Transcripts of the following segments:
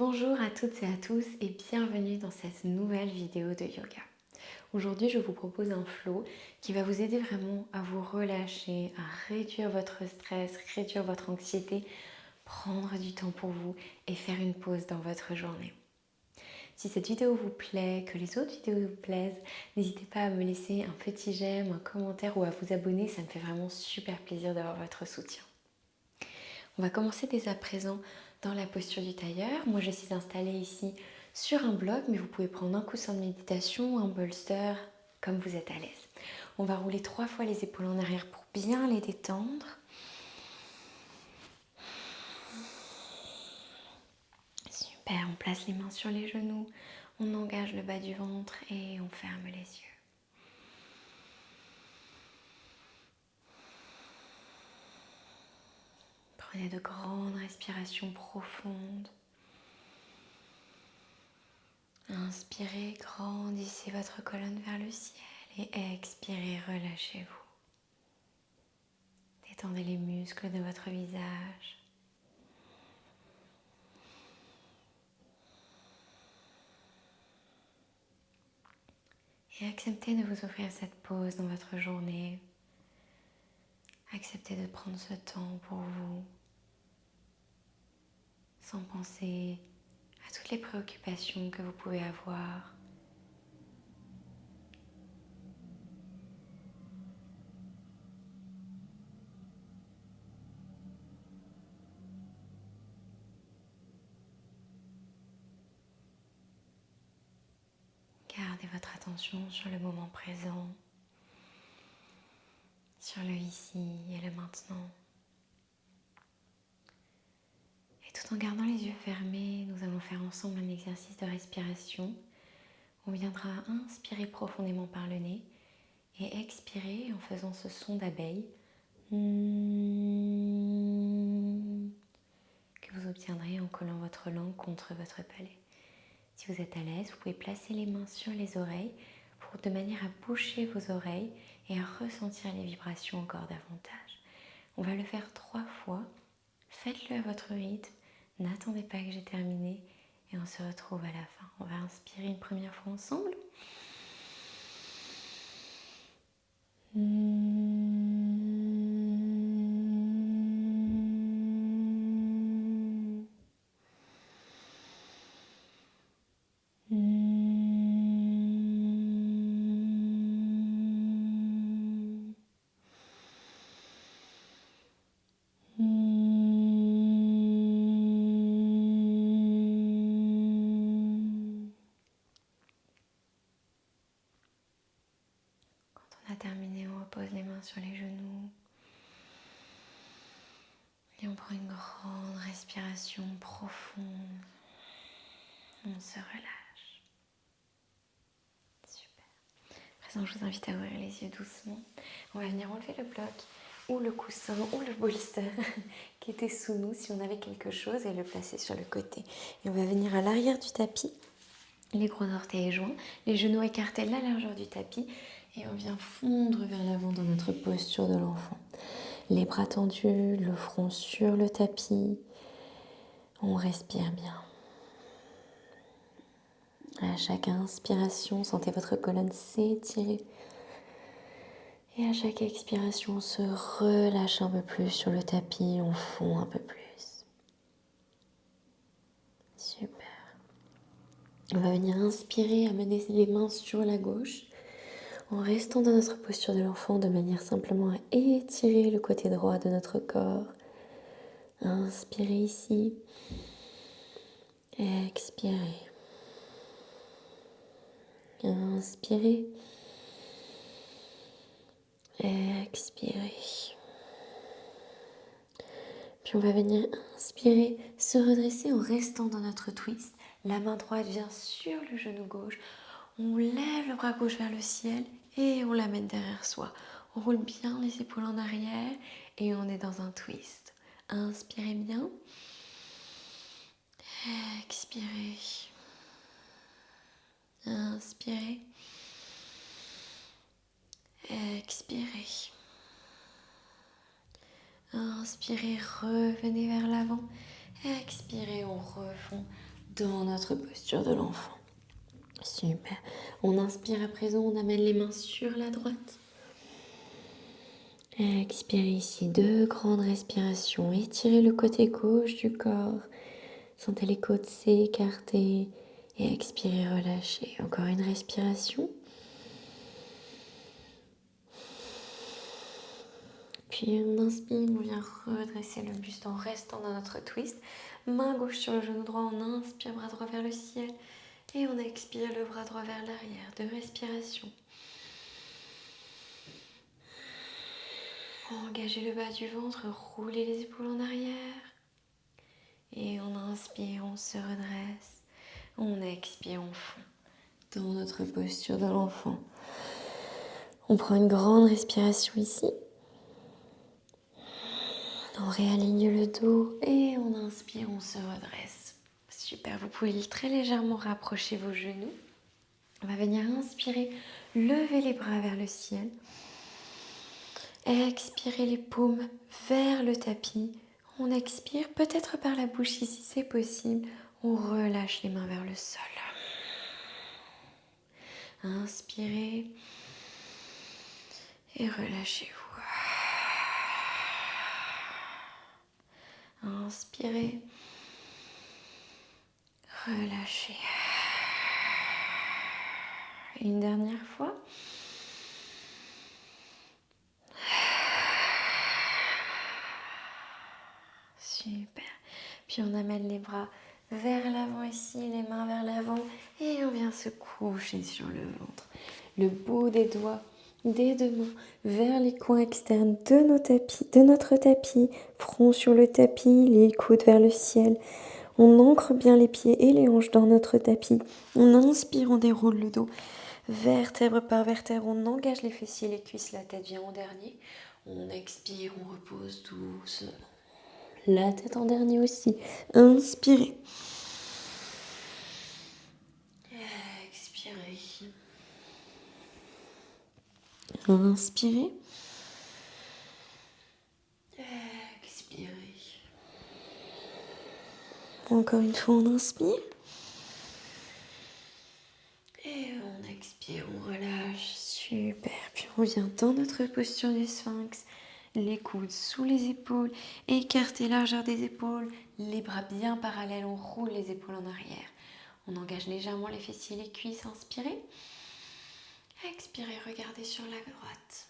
Bonjour à toutes et à tous et bienvenue dans cette nouvelle vidéo de yoga. Aujourd'hui, je vous propose un flow qui va vous aider vraiment à vous relâcher, à réduire votre stress, réduire votre anxiété, prendre du temps pour vous et faire une pause dans votre journée. Si cette vidéo vous plaît, que les autres vidéos vous plaisent, n'hésitez pas à me laisser un petit j'aime, un commentaire ou à vous abonner, ça me fait vraiment super plaisir d'avoir votre soutien. On va commencer dès à présent dans la posture du tailleur. Moi, je suis installée ici sur un bloc, mais vous pouvez prendre un coussin de méditation, un bolster, comme vous êtes à l'aise. On va rouler 3 fois les épaules en arrière pour bien les détendre. Super, on place les mains sur les genoux, on engage le bas du ventre et on ferme les yeux. Prenez de grandes respirations profondes. Inspirez, grandissez votre colonne vers le ciel et expirez, relâchez-vous. Détendez les muscles de votre visage. Et acceptez de vous offrir cette pause dans votre journée. Acceptez de prendre ce temps pour vous, sans penser à toutes les préoccupations que vous pouvez avoir. Gardez votre attention sur le moment présent, sur le ici et le maintenant. Et tout en gardant les yeux fermés, nous allons faire ensemble un exercice de respiration. On viendra inspirer profondément par le nez et expirer en faisant ce son d'abeille que vous obtiendrez en collant votre langue contre votre palais. Si vous êtes à l'aise, vous pouvez placer les mains sur les oreilles de manière à boucher vos oreilles et à ressentir les vibrations encore davantage. On va le faire 3 fois. Faites-le à votre rythme. N'attendez pas que j'ai terminé et on se retrouve à la fin. On va inspirer une première fois ensemble. On a terminé, on repose les mains sur les genoux et on prend une grande respiration profonde. On se relâche. Super. À présent, je vous invite à ouvrir les yeux doucement. On va venir enlever le bloc ou le coussin ou le bolster qui était sous nous si on avait quelque chose et le placer sur le côté. Et on va venir à l'arrière du tapis, les gros orteils joints, les genoux écartés de la largeur du tapis et on vient fondre vers l'avant dans notre posture de l'enfant. Les bras tendus, le front sur le tapis. On respire bien. À chaque inspiration, sentez votre colonne s'étirer. Et à chaque expiration, on se relâche un peu plus sur le tapis, on fond un peu plus. Super. On va venir inspirer, amener les mains sur la gauche, en restant dans notre posture de l'enfant de manière simplement à étirer le côté droit de notre corps. Inspirez ici. Expirez. Inspirez. Expirez. Puis on va venir inspirer, se redresser en restant dans notre twist. La main droite vient sur le genou gauche. On lève le bras gauche vers le ciel et on l'amène derrière soi. On roule bien les épaules en arrière et on est dans un twist. Inspirez bien. Expirez. Inspirez. Expirez. Inspirez, revenez vers l'avant. Expirez, on refond dans notre posture de l'enfant. Super. On inspire à présent, on amène les mains sur la droite. Expirez ici, 2 grandes respirations. Étirez le côté gauche du corps. Sentez les côtes s'écarter. Et expirez, relâchez. Encore une respiration. Puis on inspire, on vient redresser le buste en restant dans notre twist. Main gauche sur le genou droit, on inspire, bras droit vers le ciel. Et on expire, le bras droit vers l'arrière. 2 respirations. Engagez le bas du ventre, roulez les épaules en arrière. Et on inspire, on se redresse. On expire, on fond dans notre posture de l'enfant. On prend une grande respiration ici. On réaligne le dos et on inspire, on se redresse. Super, vous pouvez très légèrement rapprocher vos genoux. On va venir inspirer, lever les bras vers le ciel. Expirez les paumes vers le tapis. On expire, peut-être par la bouche ici, c'est possible. On relâche les mains vers le sol. Inspirez et relâchez-vous. Inspirez, relâchez. Et une dernière fois. Super. Puis on amène les bras vers l'avant ici, les mains vers l'avant et on vient se coucher sur le ventre. Le bout des doigts, des 2 mains vers les coins externes de notre tapis, front sur le tapis, les coudes vers le ciel. On ancre bien les pieds et les hanches dans notre tapis. On inspire, on déroule le dos. Vertèbre par vertèbre, on engage les fessiers, les cuisses, la tête vient en dernier. On expire, on repose doucement. La tête en dernier aussi. Inspirez. Expirez. Inspirez. Expirez. Encore une fois, on inspire. Et on expire, on relâche. Super. Puis on revient dans notre posture du sphinx. Les coudes sous les épaules. Écartez largeur des épaules. Les bras bien parallèles. On roule les épaules en arrière. On engage légèrement les fessiers et les cuisses. Inspirez. Expirez, regardez sur la droite.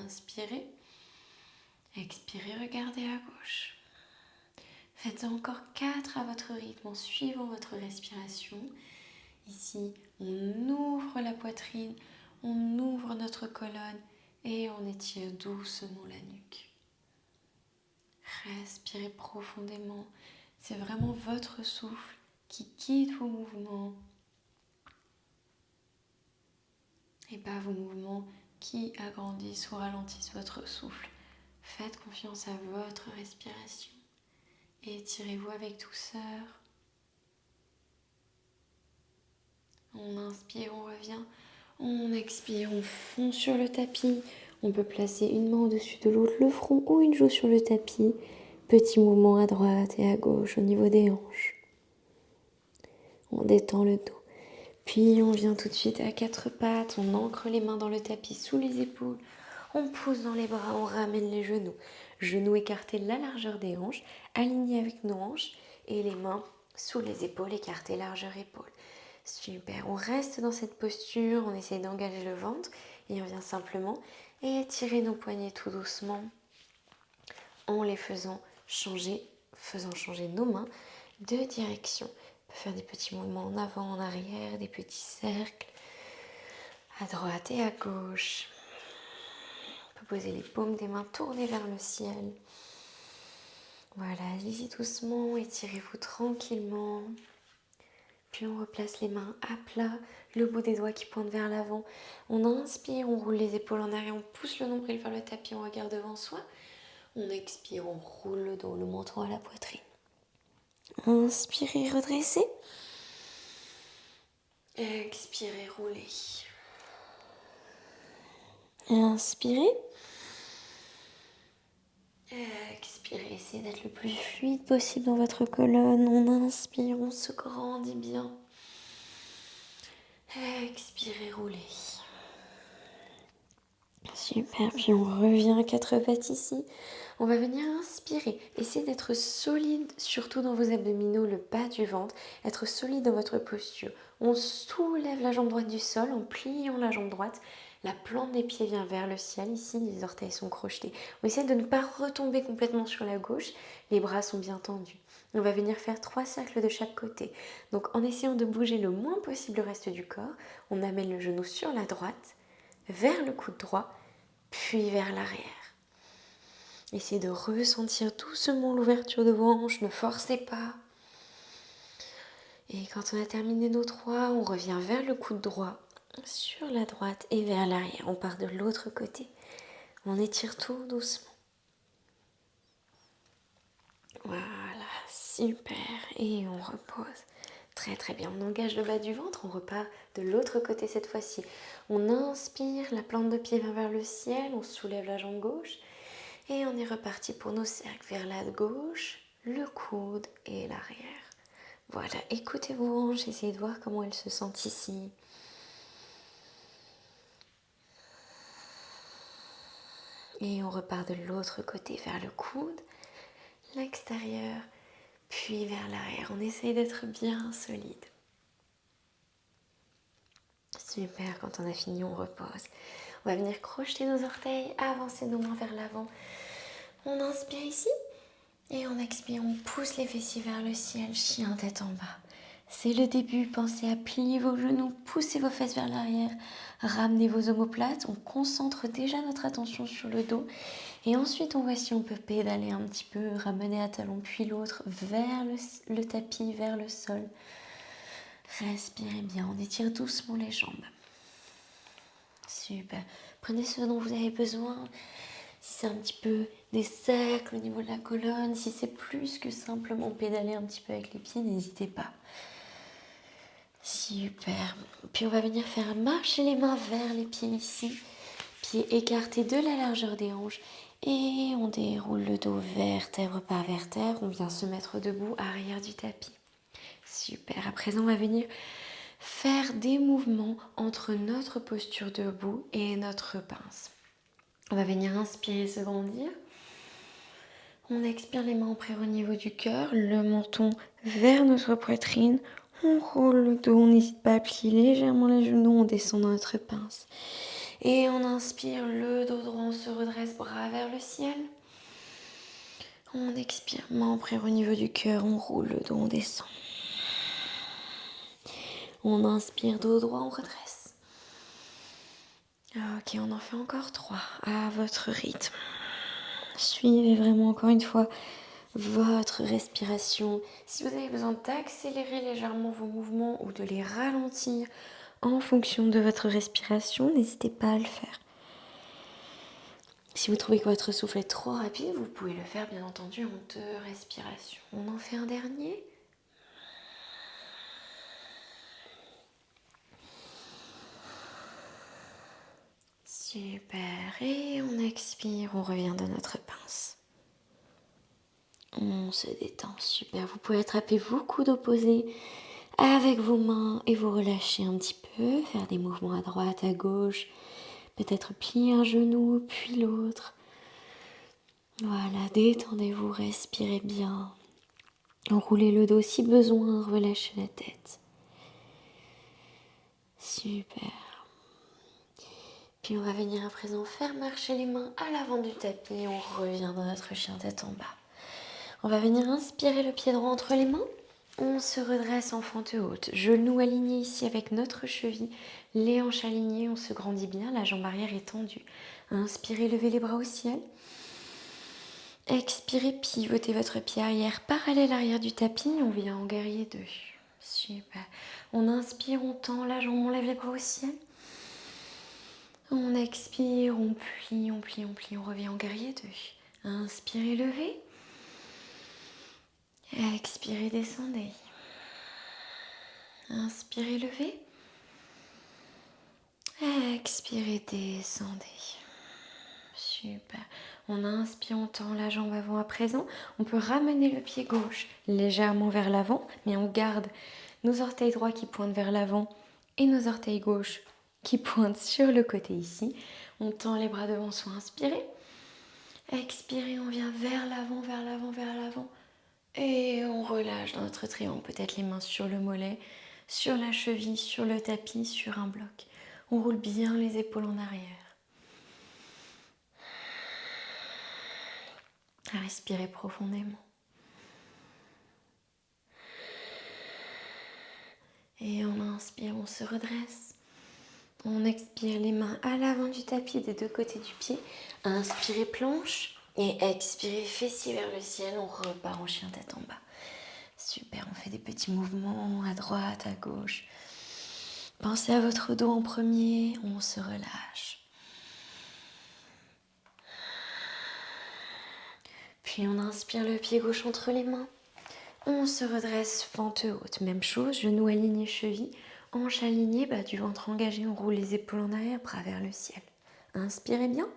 Inspirez. Expirez, regardez à gauche. Faites encore 4 à votre rythme en suivant votre respiration. Ici, on ouvre la poitrine, on ouvre notre colonne et on étire doucement la nuque. Respirez profondément. C'est vraiment votre souffle qui guide vos mouvements et pas vos mouvements qui agrandissent ou ralentissent votre souffle. Faites confiance à votre respiration. Étirez-vous avec douceur. On inspire, on revient. On expire, on fond sur le tapis. On peut placer une main au-dessus de l'autre, le front ou une joue sur le tapis. Petit mouvement à droite et à gauche au niveau des hanches. On détend le dos. Puis on vient tout de suite à 4 pattes. On ancre les mains dans le tapis sous les épaules. On pousse dans les bras, on ramène les genoux. Genoux écartés la largeur des hanches, alignés avec nos hanches. Et les mains sous les épaules, écartées largeur épaules. Super, on reste dans cette posture, on essaye d'engager le ventre et on vient simplement étirer nos poignets tout doucement en les faisant changer nos mains de direction. On peut faire des petits mouvements en avant, en arrière, des petits cercles à droite et à gauche. On peut poser les paumes des mains tournées vers le ciel. Voilà, allez-y doucement, étirez-vous tranquillement. Puis on replace les mains à plat, le bout des doigts qui pointent vers l'avant. On inspire, on roule les épaules en arrière, on pousse le nombril vers le tapis, on regarde devant soi. On expire, on roule le dos, le menton à la poitrine. Inspirez, redressez. Expirez, roulez. Inspirez. Expirez, essayez d'être le plus fluide possible dans votre colonne. On inspire, on se grandit bien. Expirez, roulez. Super, puis on revient à quatre pattes ici. On va venir inspirer. Essayez d'être solide, surtout dans vos abdominaux, le bas du ventre. Être solide dans votre posture. On soulève la jambe droite du sol en pliant la jambe droite. La plante des pieds vient vers le ciel. Ici, les orteils sont crochetés. On essaie de ne pas retomber complètement sur la gauche. Les bras sont bien tendus. On va venir faire 3 cercles de chaque côté. Donc, en essayant de bouger le moins possible le reste du corps, on amène le genou sur la droite, vers le coude droit, puis vers l'arrière. Essayez de ressentir doucement l'ouverture de vos hanches, ne forcez pas. Et quand on a terminé nos 3, on revient vers le coude droit, sur la droite et vers l'arrière. On part de l'autre côté. On étire tout doucement. Voilà, super. Et on repose. Très très bien. On engage le bas du ventre. On repart de l'autre côté cette fois-ci. On inspire, la plante de pied va vers le ciel. On soulève la jambe gauche. Et on est reparti pour nos cercles vers la gauche, le coude et l'arrière. Voilà, écoutez vos hanches, essayez de voir comment elles se sentent ici. Et on repart de l'autre côté vers le coude, l'extérieur, puis vers l'arrière. On essaye d'être bien solide. Super, quand on a fini, on repose. On va venir crocheter nos orteils, avancer nos mains vers l'avant. On inspire ici et on expire, on pousse les fessiers vers le ciel, chien tête en bas. C'est le début, pensez à plier vos genoux, poussez vos fesses vers l'arrière, ramenez vos omoplates, on concentre déjà notre attention sur le dos et ensuite on voit si on peut pédaler un petit peu, ramener un talon puis l'autre vers le tapis, vers le sol. Respirez bien, on étire doucement les jambes. Super, prenez ce dont vous avez besoin. Si c'est un petit peu des cercles au niveau de la colonne, si c'est plus que simplement pédaler un petit peu avec les pieds, n'hésitez pas. Super. Puis on va venir faire marcher les mains vers les pieds ici. Pieds écartés de la largeur des hanches. Et on déroule le dos vertèbre par vertèbre. On vient se mettre debout, arrière du tapis. Super. À présent, on va venir faire des mouvements entre notre posture debout et notre pince. On va venir inspirer, se grandir. On expire, les mains prises au niveau du cœur, le menton vers notre poitrine. On roule le dos, on n'hésite pas à plier légèrement les genoux, on descend dans notre pince. Et on inspire, le dos droit, on se redresse, bras vers le ciel. On expire, mains prises au niveau du cœur, on roule le dos, on descend. On inspire, dos droit, on redresse. Ok, on en fait encore 3 à votre rythme. Suivez vraiment encore une fois votre respiration. Si vous avez besoin d'accélérer légèrement vos mouvements ou de les ralentir en fonction de votre respiration, n'hésitez pas à le faire. Si vous trouvez que votre souffle est trop rapide, vous pouvez le faire bien entendu en 2 respirations. On en fait un dernier. Super. Et on expire, on revient de notre pince. On se détend, super. Vous pouvez attraper vos coudes opposés avec vos mains et vous relâcher un petit peu, faire des mouvements à droite, à gauche, peut-être plier un genou puis l'autre. Voilà, détendez-vous, respirez bien. Enroulez le dos si besoin, relâchez la tête. Super. Puis on va venir à présent faire marcher les mains à l'avant du tapis. On revient dans notre chien tête en bas. On va venir inspirer le pied droit entre les mains. On se redresse en fente haute. Genoux alignés ici avec notre cheville. Les hanches alignées, on se grandit bien. La jambe arrière est tendue. Inspirez, levez les bras au ciel. Expirez, pivotez votre pied arrière parallèle à l'arrière du tapis. On vient en guerrier 2. Super. On inspire, on tend la jambe, on lève les bras au ciel. On expire, on plie, on plie, on plie. On revient en guerrier 2. Inspirez, levez. Expirez, descendez. Inspirez, levez. Expirez, descendez. Super. On inspire, on tend la jambe avant à présent. On peut ramener le pied gauche légèrement vers l'avant, mais on garde nos orteils droits qui pointent vers l'avant et nos orteils gauches qui pointent sur le côté ici. On tend les bras devant soi, inspirez. Expirez, on vient vers l'avant, vers l'avant, vers l'avant. Et on relâche dans notre triangle, peut-être les mains sur le mollet, sur la cheville, sur le tapis, sur un bloc. On roule bien les épaules en arrière. Respirez profondément. Et on inspire, on se redresse. On expire les mains à l'avant du tapis des deux côtés du pied. Inspirez planche et expirez fessier vers le ciel. On repart en chien tête en bas. Super, on fait des petits mouvements à droite, à gauche. Pensez à votre dos en premier, on se relâche. Puis on inspire le pied gauche entre les mains. On se redresse fente haute. Même chose, genoux alignés, chevilles. Hanches alignées, bas du ventre engagé. On roule les épaules en arrière, bras vers le ciel. Inspirez bien.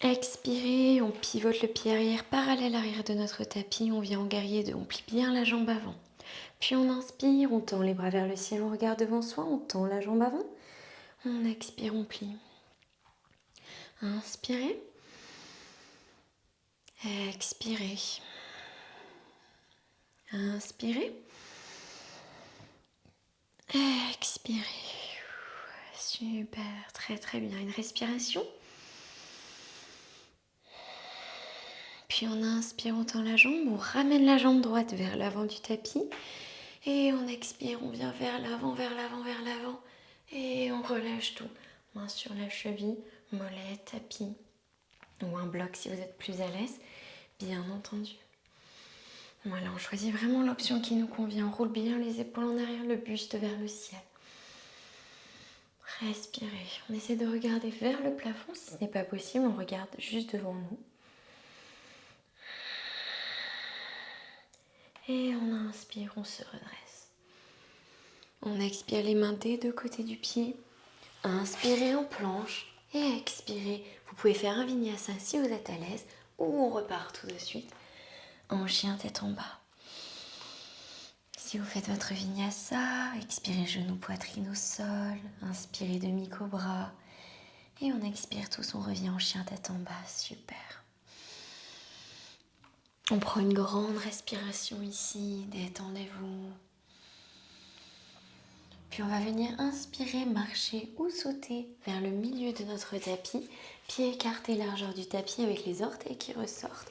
Expirez, on pivote le pied arrière parallèle arrière de notre tapis. On vient en guerrier 2, on plie bien la jambe avant. Puis on inspire, on tend les bras vers le ciel, on regarde devant soi, on tend la jambe avant. On expire, on plie. Inspirez. Expirez. Inspirez. Expirez. Super, très très bien. Une respiration. Puis on inspire, on tend la jambe, on ramène la jambe droite vers l'avant du tapis. Et on expire, on vient vers l'avant, vers l'avant, vers l'avant. Et on relâche tout. Main sur la cheville, mollet, tapis. Ou un bloc si vous êtes plus à l'aise, bien entendu. Voilà, on choisit vraiment l'option qui nous convient. On roule bien les épaules en arrière, le buste vers le ciel. Respirez. On essaie de regarder vers le plafond. Si ce n'est pas possible, on regarde juste devant nous. Et on inspire, on se redresse. On expire les mains des deux côtés du pied. Inspirez en planche et expirez. Vous pouvez faire un vinyasa si vous êtes à l'aise ou on repart tout de suite en chien tête en bas. Si vous faites votre vinyasa, expirez genoux, poitrine au sol, inspirez demi-cobra et on expire tous, on revient en chien tête en bas, super. On prend une grande respiration ici, détendez-vous. Puis on va venir inspirer, marcher ou sauter vers le milieu de notre tapis, pieds écartés largeur du tapis avec les orteils qui ressortent.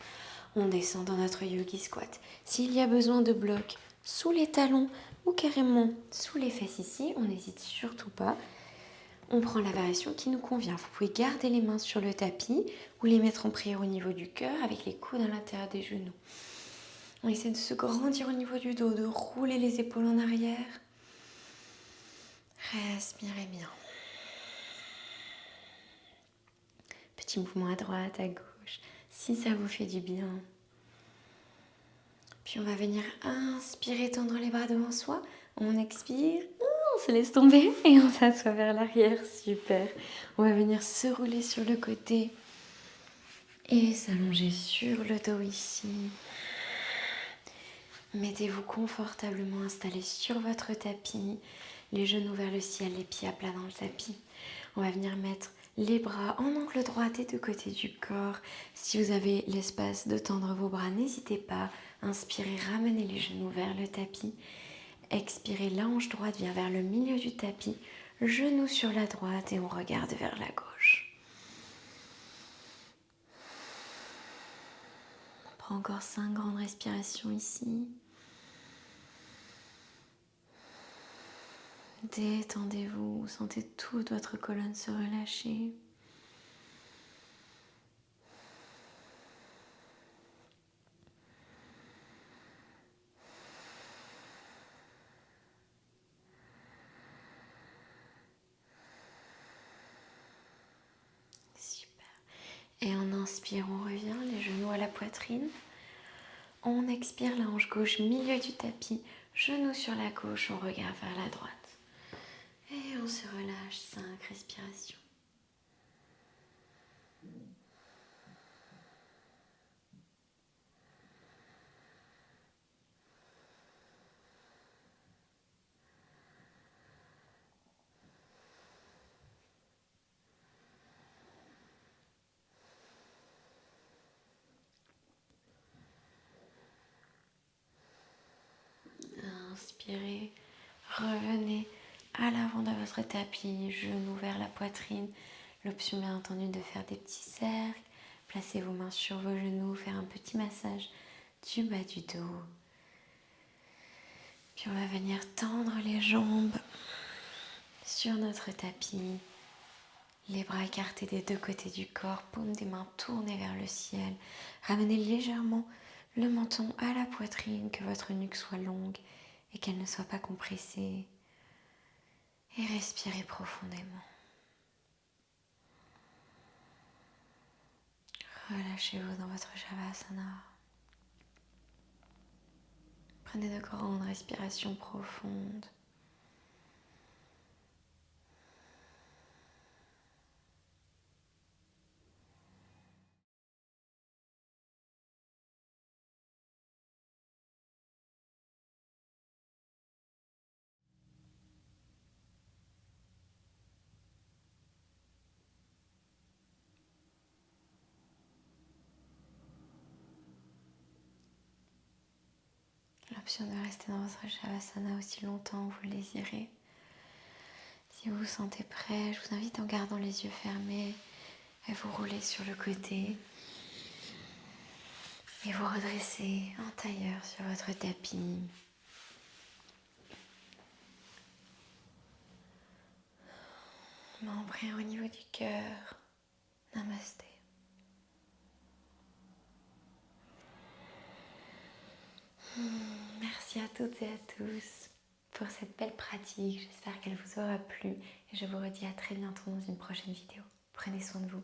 On descend dans notre yogi squat. S'il y a besoin de blocs sous les talons ou carrément sous les fesses ici, on n'hésite surtout pas. On prend la variation qui nous convient. Vous pouvez garder les mains sur le tapis ou les mettre en prière au niveau du cœur avec les coudes à l'intérieur des genoux. On essaie de se grandir au niveau du dos, de rouler les épaules en arrière. Respirez bien. Petit mouvement à droite, à gauche, si ça vous fait du bien. Puis on va venir inspirer, tendre les bras devant soi. On expire, on se laisse tomber et on s'assoit vers l'arrière. Super. On va venir se rouler sur le côté et s'allonger sur le dos ici. Mettez-vous confortablement installé sur votre tapis, les genoux vers le ciel, les pieds à plat dans le tapis. On va venir mettre les bras en angle droit des deux côtés du corps. Si vous avez l'espace de tendre vos bras, n'hésitez pas. Inspirez, ramenez les genoux vers le tapis. Expirez, la hanche droite vient vers le milieu du tapis. Genoux sur la droite et on regarde vers la gauche. On prend encore 5 grandes respirations ici. Détendez-vous, sentez toute votre colonne se relâcher. Super. Et en inspire, on revient, les genoux à la poitrine. On expire, la hanche gauche, milieu du tapis, genoux sur la gauche, on regarde vers la droite. Et on se relâche, 5 respirations. expirez, revenez à l'avant de votre tapis, genoux vers la poitrine. L'option bien entendu de faire des petits cercles. Placez vos mains sur vos genoux, faire un petit massage du bas du dos. Puis on va venir tendre les jambes sur notre tapis. Les bras écartés des deux côtés du corps, paumes des mains tournées vers le ciel. Ramenez légèrement le menton à la poitrine, que votre nuque soit longue et qu'elle ne soit pas compressée. Et respirez profondément. Relâchez-vous dans votre Shavasana. Prenez de grandes respirations profondes. L'option de rester dans votre Shavasana aussi longtemps que vous le désirez. Si vous vous sentez prêt, je vous invite en gardant les yeux fermés à vous rouler sur le côté et vous redresser en tailleur sur votre tapis. Main en prière au niveau du cœur. Namasté. Merci à toutes et à tous pour cette belle pratique. J'espère qu'elle vous aura plu et je vous redis à très bientôt dans une prochaine vidéo. Prenez soin de vous.